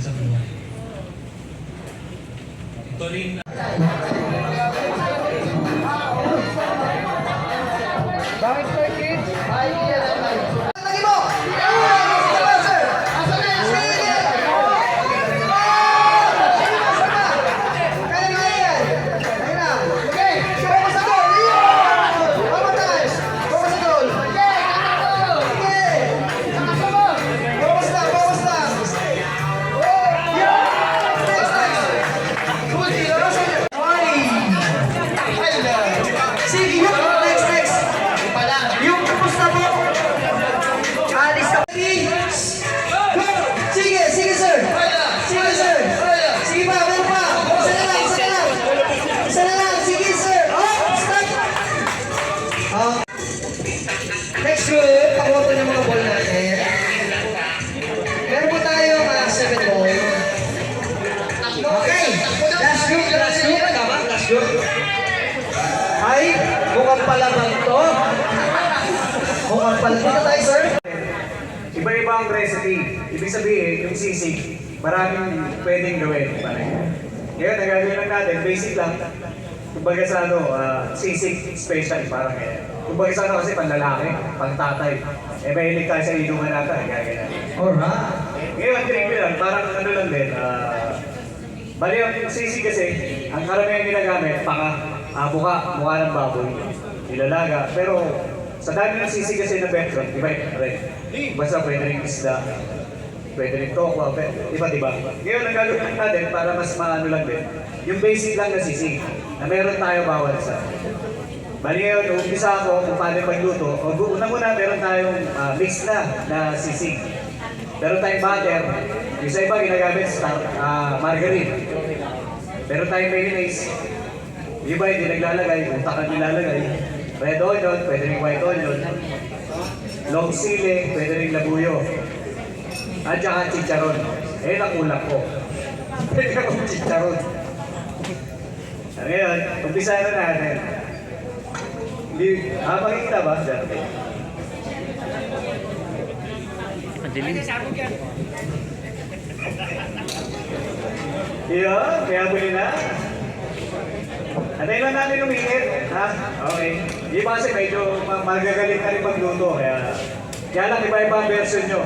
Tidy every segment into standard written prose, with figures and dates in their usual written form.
sa buhay. Ito rin Bakit sir, kids? Lagi mo! Sir! Asa na yan? Sige! Kaya na yan! Kaya na! Okay! Focus sa goal! One times! Focus sa goal! Sige! Focus lang! Focus lang! Next! Good! Ay! Sige! Next! Yung tapos na po! Alis ka! Sige! Sige, sir! Sige, sir! Sige pa! Meron pa! Isa na lang! Isa na lang! Isa na lang! Sige, sir! Oh! Stop! Next group, pakuha po ng mga ball natin. Meron po tayong 7 ball. Okay! Last group! Last group! Tama? Last group! Ay! Mukhang palamang to! Mukhang palamang. Dito tayo, sir! Iba-iba ang recipe. Ibig sabihin, yung sisig, maraming pwedeng gawin. Ngayon, nagagawin lang natin, basic lang. Kumbaga sa sisig special, parang ganyan. Kumbaga sa kasi panlalaki, pangtatay. Mahilig tayo sa ilungan natin, gagawin. Alright! Ngayon, trick lang, parang lang din. Bali, ang sisig kasi, ang karamihan ginagamit, buka ng baboy, nilalaga. Pero, sa dami ng sisig kasi na betron, iba rin. Basta pwede rin isda, pwede rin tokwa, iba-iba. Ngayon, ang gagawin natin para mas maano lang din, yung basic lang na sisig, na meron tayo bawal sa. Bali ngayon, umpisa ako kung paano magluto. Una muna, meron tayong mix na sisig. Meron tayong butter, yung sa iba ginagamit margarine. Meron tayong mayonnaise, yung iba hindi naglalagay, utakan nilalagay. Red onion, pwede rin white onion. Long sili, pwede rin labuyo. At saka chicharon. Ang ulak ko. Pwede akong chicharon. Ngayon, umpisa na natin. Makikita ba? Madilim. Iyo, kaya huli na. Antayin lang natin umiinit. Ha? Okay. Di ba kasi medyo magagaling na rin magluto. Kaya lang iba-iba ang version nyo.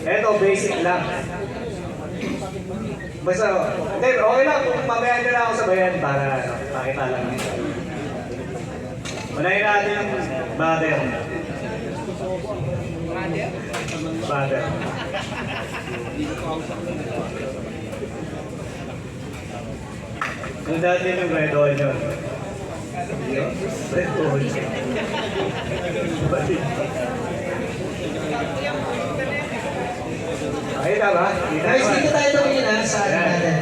Eto, basic lang. Basta, hindi, okay lang kung mamaya nyo na ako sabayan para makita lang. Unahin natin yung butter. Butter. Kung dati yung red onion. Red onion. Okay na ba? Guys, dito tayo tumingin sa ano natin.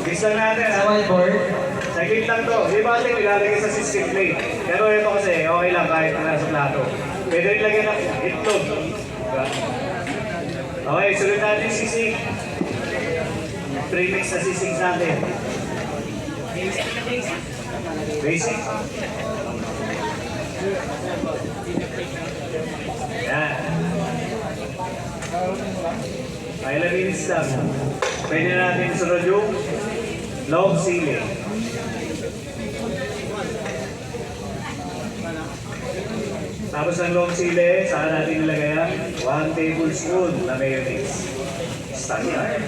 Gisa natin Sa ha. whiteboard. Saglit lang to. Di ba natin ilalagay sa sisig plate? Pero ito kasi okay lang kahit nasa plato. Pwede rin lagyan ng itlog. Diba? Okay, sunod natin yung sisig. Premix na sisig natin. Basic. Yan. Ay, labinis lang. Pwede na natin sunod yung long sili. Tapos ng long sili, saan natin nilagay yan? 1 tablespoon na mayonnaise. Start yan.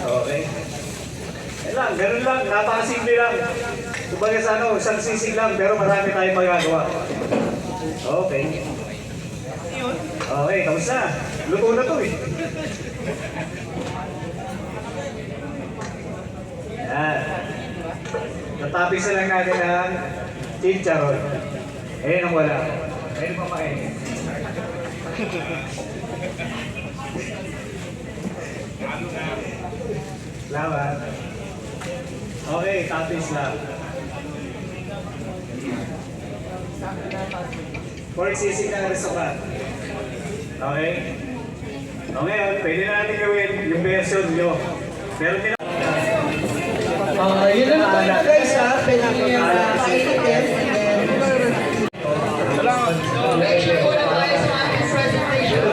Okay. Yan lang, ganun lang. Napakasimple lang. Kumbaga sa isang sisig lang, pero marami tayong magagawa. Okay. Okay, tapos na. Luto na to eh. Yan. Natapis na lang natin ang chicharon. Ayan ang wala. Ayan pa makain. Salamat. Okay, tapis lang. Pork sisig na restaurant. Okay? O ngayon, pwede na natin gawin yung version nyo. Pero Yun lang tayo guys ha. Pwede nyo yung pakikitin. Make sure po na tayo sa ating presentation.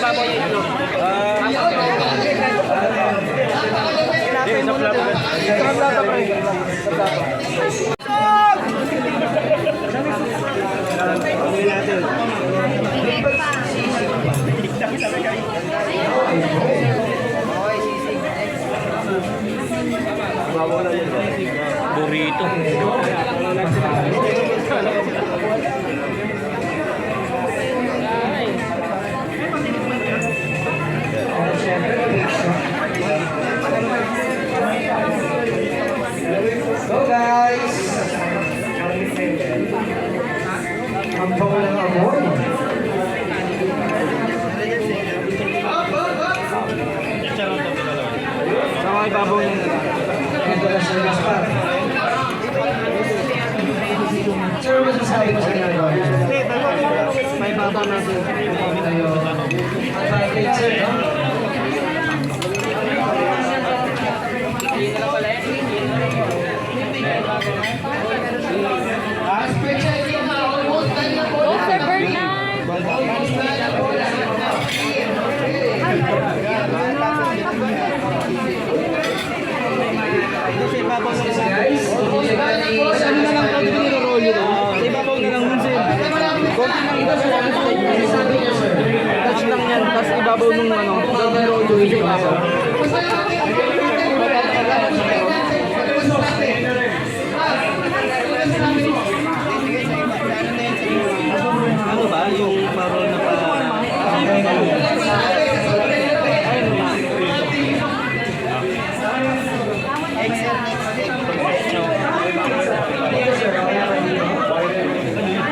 ibabaw yung itlog. Sa plata. Sa plata pa rin. Sa plata. Burrito. Go guys! Ang bango ng amoy. Sa mga ibabaw yung Ito na sir Gaspar. Sir, ano masasabi mo sa ginagawa niyo? may ibabaw natin. Ang package sir, no? Mr. Bernard! Guys, check na ni Ano na lang pag niro-roll yun? Sa ibabaw na lang dun sir. Konti lang ito sir. Touch lang yan. Tapos ibabaw nung ano. Niro-roll yung ibabaw. Ano ba? Yung parol na pa...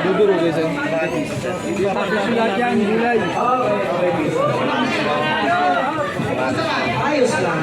Duduro guys eh. Sulat yan, gulay. ayos lang.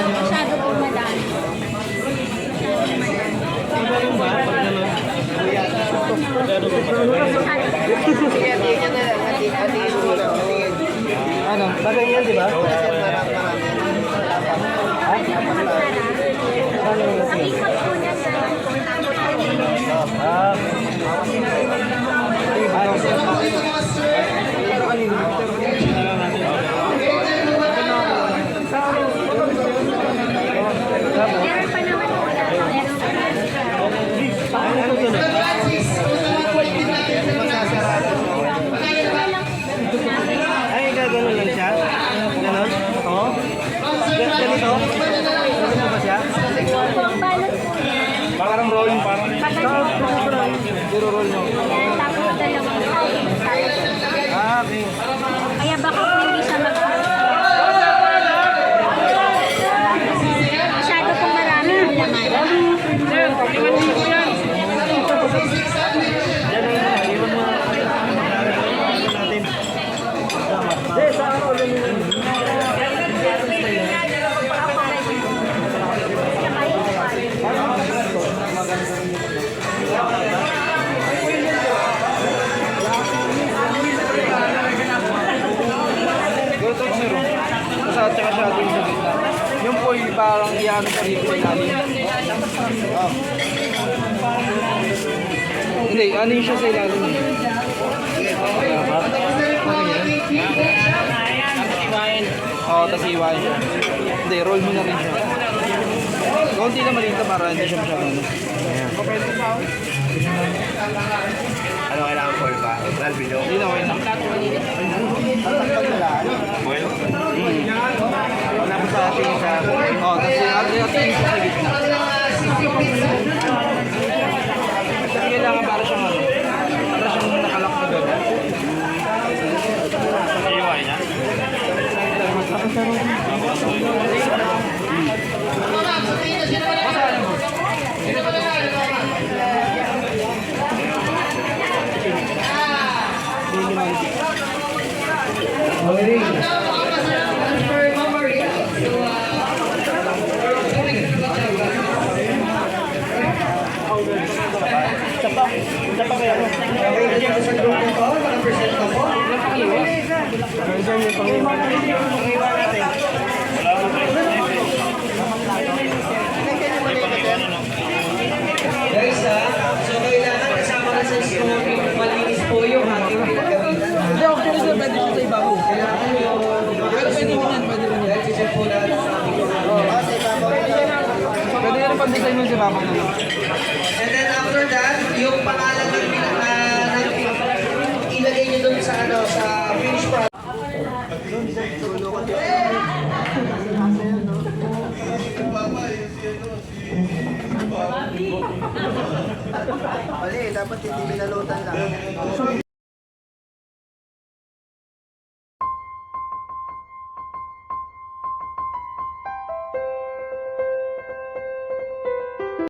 Masyado po madami. Ano? Bagay yan, di ba? Ang ikot po niya sa meron pa naman po yan. Meron pa naman. Ay, gano'n lang siya? Gano'n? Oo? Ganito? Ganito ba siya? Opo, ang balot po yan. Parang rolling, parang... Zero-roll nyo. Yan, tapos dalawang side. Ah, okay. Kaya baka po hindi siya masyado po marami ang laman. Sir, 5,000 yan. Iwan mo natin. Sa ano ulit nyo? Gotok sir. Sa tsaka siya dun sa gitna. Yung po yung parang iano sa dito sa ilalim. Oh. Hindi, ano yung siya sa ilalim? Oo, tapos iwain siya. Hindi, roll mo na rin siya. Konti naman dito para hindi siya masyadong. Ano kailangan ko ba? Albino? Hindi na, okay na. Well? sa ating isa. Oh, tapos yung ating isa sa gitna. Kasi kailangan para siyang ano, para siyang nakalak na gano'n. Iiwan niya. Okay na dyan sa grupo ko, naka-present ka po. Guys so kailangan kasama na sa story, malinis po yung ating pinagkabita. Hindi, actually sir, pwede siya sa ibabaw. Pero pwede rin yan, pwede rin yan. Dahil kasi po natin sa ating Pwede rin pag-design mo sa ibabaw na lang. And then after that, yung pangalan ng ilagay nyo dun sa ano sa finish product. Mali, dapat hindi binalutan lang.